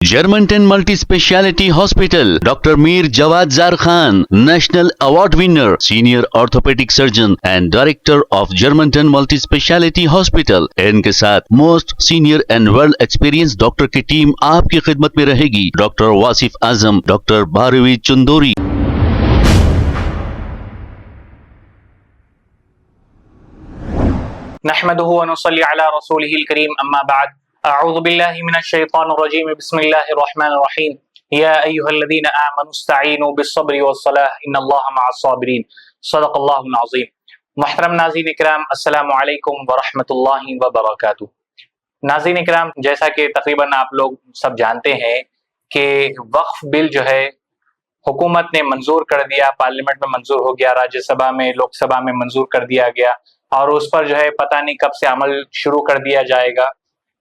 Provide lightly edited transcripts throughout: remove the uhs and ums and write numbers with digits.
Germantown Multi-Speciality Hospital, Dr. Mir Jawad Zar Khan, National Award winner, Senior Orthopedic Surgeon and Director of Germantown Multi-Speciality Hospital. इनके साथ Most Senior and Well Experienced Doctor की team आपकी खिदमत में रहेगी. Dr. Wasif आजम, Dr. Bharvi Chandori. नहमदुहु व नुसल्ली अला रसूलिहिल करीम अम्मा बाद अऊज़ु बिल्लाहि मिनश शैतानिर रजीम बिस्मिल्लाहिर रहमानिर रहीम या अय्युहल्लज़ीना आमनु इस्तईनु बिस्सब्रि वस्सलाह इन्नल्लाहा मअस साबिरीन सदक़ल्लाहुल अज़ीम। मुहतरम नाज़रीन इकराम, अस्सलामु अलैकुम व रहमतुल्लाहि व बरकातुहू। नाज़रीन इकराम, जैसा कि तकरीबन आप लोग सब जानते हैं कि वक्फ बिल जो है हुकूमत ने मंजूर कर दिया, पार्लियामेंट में मंजूर हो गया, राज्यसभा में लोकसभा में मंजूर कर दिया गया और उस पर जो है पता नहीं कब से अमल शुरू कर दिया जाएगा।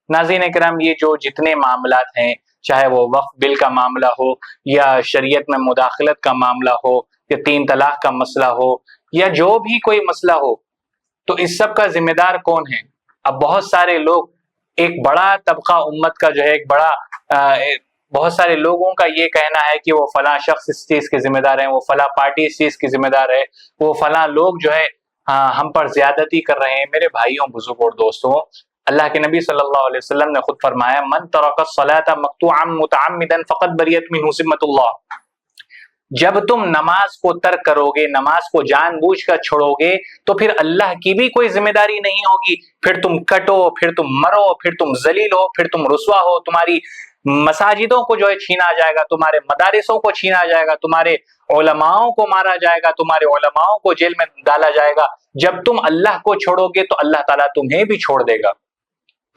नाज़रीन इकराम, ये जो जितने मामलात हैं, चाहे वो वक्फ बिल का मामला हो या शरीयत में मुदाखलत का मामला हो या 3 तलाक का मसला हो या जो भी कोई मसला हो, तो इस सब का जिम्मेदार कौन है? अब बहुत सारे लोग, एक बड़ा तबका उम्मत का जो है बहुत सारे लोगों का ये कहना है कि वो फला शख्स इस चीज के जिम्मेदार है, वो फला पार्टी इस चीज की जिम्मेदार है, वो फला लोग जो है हम पर ज्यादती कर रहे हैं। मेरे भाइयों, बुजुर्गों और दोस्तों, अल्लाह के नबी सल्लल्लाहु अलैहि वसल्लम ने खुद फरमाया, मन तरक सलाता मक्तूअन मुतअम्मिदन फक़द बरियत मिन्हु ज़िम्मतुल्लाह। जब तुम नमाज को तर्क करोगे, नमाज को जानबूझकर छोड़ोगे, तो फिर अल्लाह की भी कोई जिम्मेदारी नहीं होगी। फिर तुम कटो, फिर तुम मरो, फिर तुम जलील हो, फिर तुम रुस्वा हो, तुम्हारी मसाजिदों को जो है छीना जाएगा, तुम्हारे मदारिसों को छीना जाएगा, तुम्हारे उलमाओं को मारा जाएगा, तुम्हारे उलमाओं को जेल में डाला जाएगा। जब तुम अल्लाह को छोड़ोगे तो अल्लाह ताला तुम्हें भी छोड़ देगा।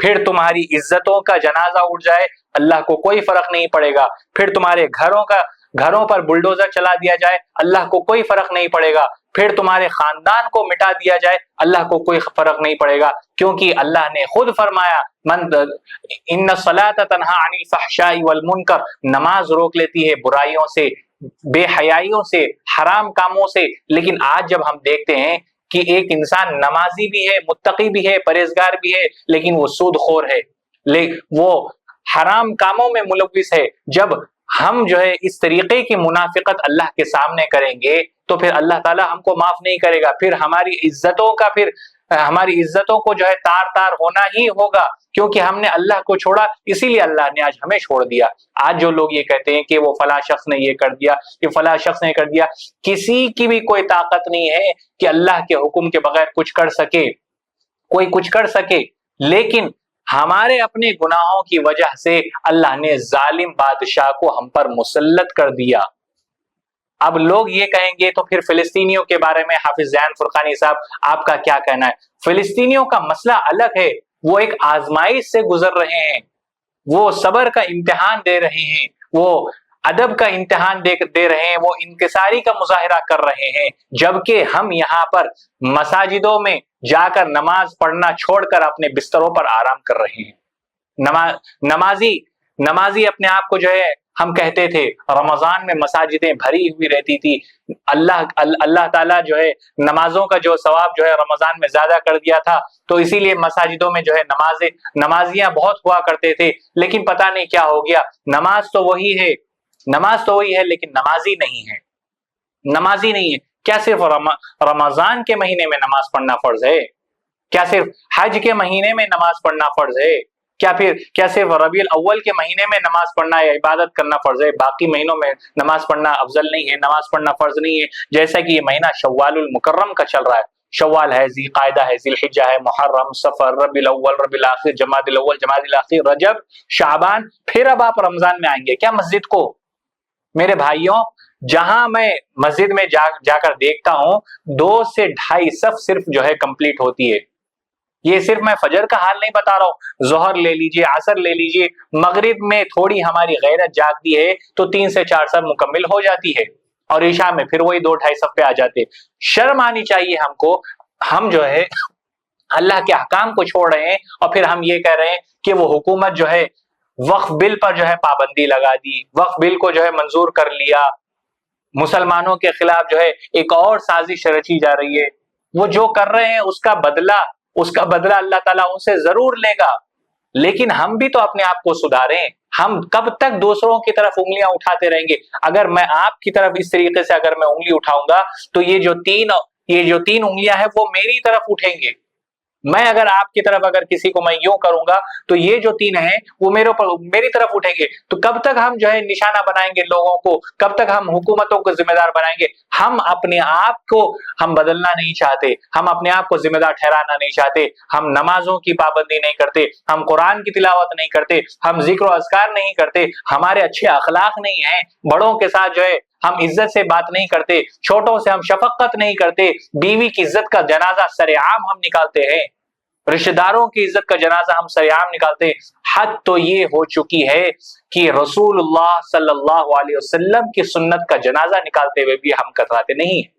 फिर तुम्हारी इज्जतों का जनाजा उठ जाए, अल्लाह को कोई फर्क नहीं पड़ेगा। फिर तुम्हारे घरों पर बुलडोजर चला दिया जाए, अल्लाह को कोई फर्क नहीं पड़ेगा। फिर तुम्हारे खानदान को मिटा दिया जाए, अल्लाह को कोई फर्क नहीं पड़ेगा, क्योंकि अल्लाह ने खुद फरमाया, इन्ना सलाता तन्हा अनिल फहशाई वल मुनकर, नमाज रोक लेती है बुराइयों से, बेहयाइयों से, हराम कामों से। लेकिन आज जब हम देखते हैं कि एक इंसान नमाजी भी है, मुत्तकी भी है, परहेजगार भी है, लेकिन वो सूदखोर है, वो हराम कामों में मुलव्विस है। जब हम जो है इस तरीके की मुनाफिकत अल्लाह के सामने करेंगे तो फिर अल्लाह ताला हमको माफ नहीं करेगा। फिर हमारी इज्जतों को जो है तार तार होना ही होगा, क्योंकि हमने अल्लाह को छोड़ा, इसीलिए अल्लाह ने आज हमें छोड़ दिया। आज जो लोग ये कहते हैं कि वो फला शख्स ने ये कर दिया, कि फला शख्स ने कर दिया, किसी की भी कोई ताकत नहीं है कि अल्लाह के हुक्म के बगैर कुछ कर सके, कोई कुछ कर सके। लेकिन हमारे अपने गुनाहों की वजह से अल्लाह ने जालिम बादशाह को हम पर मुसल्लत कर दिया। अब लोग ये कहेंगे तो फिर फिलिस्तीनियों के बारे में हाफिज ज़ैन फुरकानी साहब, आपका क्या कहना है? फिलिस्तीनियों का मसला अलग है, वो एक आजमाइश से गुजर रहे हैं, वो सबर का इम्तिहान दे रहे हैं, वो अदब का इम्तिहान दे रहे हैं, वो इंकिसारी का मुजाहिरा कर रहे हैं। जबकि हम यहाँ पर मसाजिदों में जाकर नमाज पढ़ना छोड़कर अपने बिस्तरों पर आराम कर रहे हैं। नमाजी अपने आप को जो है, हम कहते थे रमजान में मसाजिदें भरी हुई रहती थी, अल्लाह ताला जो है नमाजों का जो सवाब जो है रमजान में ज्यादा कर दिया था, तो इसीलिए मसाजिदों में जो है नमाजियां बहुत हुआ करते थे। लेकिन पता नहीं क्या हो गया, नमाज तो वही है लेकिन नमाजी नहीं है। क्या सिर्फ रमजान के महीने में नमाज पढ़ना फर्ज है? क्या सिर्फ हज के महीने में नमाज पढ़ना फर्ज है? क्या सिर्फ रबीउल अव्वल के महीने में नमाज पढ़ना या इबादत करना फर्ज है? बाकी महीनों में नमाज पढ़ना अफजल नहीं है, नमाज पढ़ना फर्ज नहीं है? जैसा कि ये महीना शव्वालुल मुकर्रम का चल रहा है, शव्वाल है, ज़िलक़ायदा है, ज़िलहिज्जा है, मुहर्रम, सफर, रबीउल अव्वल, रबीउल आखिर, जमादिल अव्वल, जमादिल आखिर, रजब, शाबान, फिर अब आप रमजान में आएंगे क्या मस्जिद को? मेरे भाइयों, जहां मैं मस्जिद में जाकर देखता हूं, 2 से 2.5 सफ सिर्फ जो है कंप्लीट होती है। ये सिर्फ मैं फजर का हाल नहीं बता रहा हूँ, जोहर ले लीजिए, असर ले लीजिए, मगरिब में थोड़ी हमारी गैरत जागती है तो 3 से 4 सफ मुकम्मिल हो जाती है, और ईशा में फिर वही 2-2.5 सफ पे आ जाते। शर्म आनी चाहिए हमको। हम जो है अल्लाह के अहकाम को छोड़ रहे हैं और फिर हम ये कह रहे हैं कि वो हुकूमत जो है वक्फ बिल पर जो है पाबंदी लगा दी, वक्फ बिल को जो है मंजूर कर लिया, मुसलमानों के खिलाफ जो है एक और साजिश रची जा रही है। वो जो कर रहे हैं उसका बदला अल्लाह ताला उनसे जरूर लेगा। लेकिन हम भी तो अपने आप को सुधारें, ہم کب تک دوسروں کی طرف انگلیاں اٹھاتے رہیں گے؟ اگر میں آپ کی طرف اس طریقے سے اگر میں انگلی اٹھاؤں گا تو یہ جو تین انگلیاں ہیں وہ میری طرف اٹھیں گے. میں اگر آپ کی طرف اگر کسی کو میں یوں کروں گا تو یہ جو تین ہیں وہ میری طرف اٹھیں گے. تو کب تک ہم جو ہے نشانہ بنائیں گے لوگوں کو؟ کب تک ہم حکومتوں کو ذمہ دار بنائیں گے؟ ہم اپنے آپ کو ہم بدلنا نہیں چاہتے, ہم اپنے آپ کو ذمہ دار ٹھہرانا نہیں چاہتے, ہم نمازوں کی پابندی نہیں کرتے, ہم قرآن کی تلاوت نہیں کرتے, ہم ذکر و اذکار نہیں کرتے, ہمارے اچھے اخلاق نہیں ہیں, بڑوں کے ساتھ جو ہے ہم عزت سے بات نہیں کرتے, چھوٹوں سے ہم شفقت نہیں کرتے, بیوی کی عزت کا جنازہ سرعام ہم نکالتے ہیں, رشتہ داروں کی عزت کا جنازہ ہم سرعام نکالتے ہیں. حد تو یہ ہو چکی ہے کہ رسول اللہ صلی اللہ علیہ وسلم کی سنت کا جنازہ نکالتے ہوئے بھی ہم کتراتے نہیں ہیں.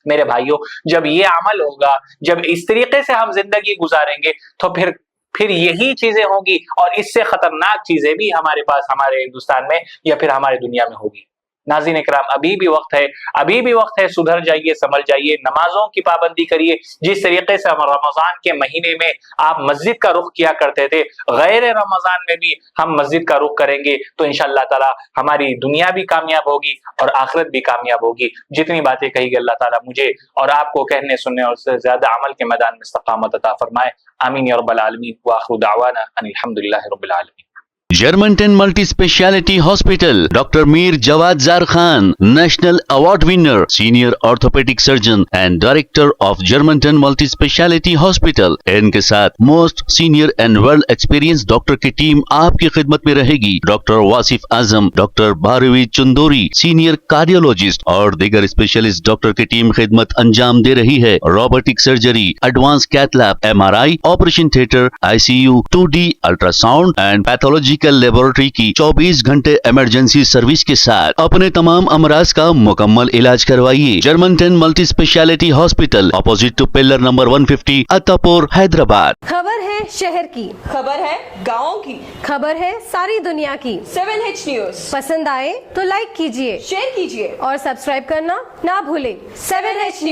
میرے بھائیوں, جب یہ عمل ہوگا, جب اس طریقے سے ہم زندگی گزاریں گے تو پھر یہی چیزیں ہوں گی, اور اس سے خطرناک چیزیں بھی ہمارے پاس ہمارے ہندوستان میں یا پھر ہماری دنیا میں ہوگی. ناظرین اکرام, ابھی بھی وقت ہے, سدھر جائیے, سنبھل جائیے, نمازوں کی پابندی کریے. جس طریقے سے ہم رمضان کے مہینے میں آپ مسجد کا رخ کیا کرتے تھے, غیر رمضان میں بھی ہم مسجد کا رخ کریں گے تو انشاءاللہ تعالی ہماری دنیا بھی کامیاب ہوگی اور آخرت بھی کامیاب ہوگی. جتنی باتیں کہی گئی اللہ تعالیٰ مجھے اور آپ کو کہنے سننے اور سے زیادہ عمل کے میدان میں استقامت عطا فرمائے. آمین یا رب العالمین. وآخر دعوانا ان الحمدللہ رب العالمین. Germantown Multi-Speciality Hospital, Dr. Mir Jawad Zar Khan, National Award winner, Senior Orthopedic Surgeon and Director of Germantown Multi-Speciality Hospital. ان کے ساتھ most senior and world experience doctor کی ٹیم آپ کی خدمت میں رہے گی. ڈاکٹر واصف اعظم, ڈاکٹر بھاروی چندوری, سینئر کارڈیولوجسٹ اور دیگر اسپیشلسٹ ڈاکٹر کی ٹیم خدمت انجام دے رہی ہے. Robotic surgery, advance cath lab, MRI, operation theatre, ICU, 2D ultrasound and pathological laboratory کی 24 گھنٹے ایمرجنسی سروس کے ساتھ اپنے تمام امراض کا مکمل علاج کروائیے. جرمنٹن multi specialty hospital, opposite to pillar number 150, Attapur, Hyderabad. خبر ہے شہر کی, خبر ہے گاؤں کی, خبر ہے ساری دنیا کی. 7H نیوز پسند آئے تو لائک کیجئے, شیئر کیجئے اور سبسکرائب کرنا نہ بھولیں. 7H news.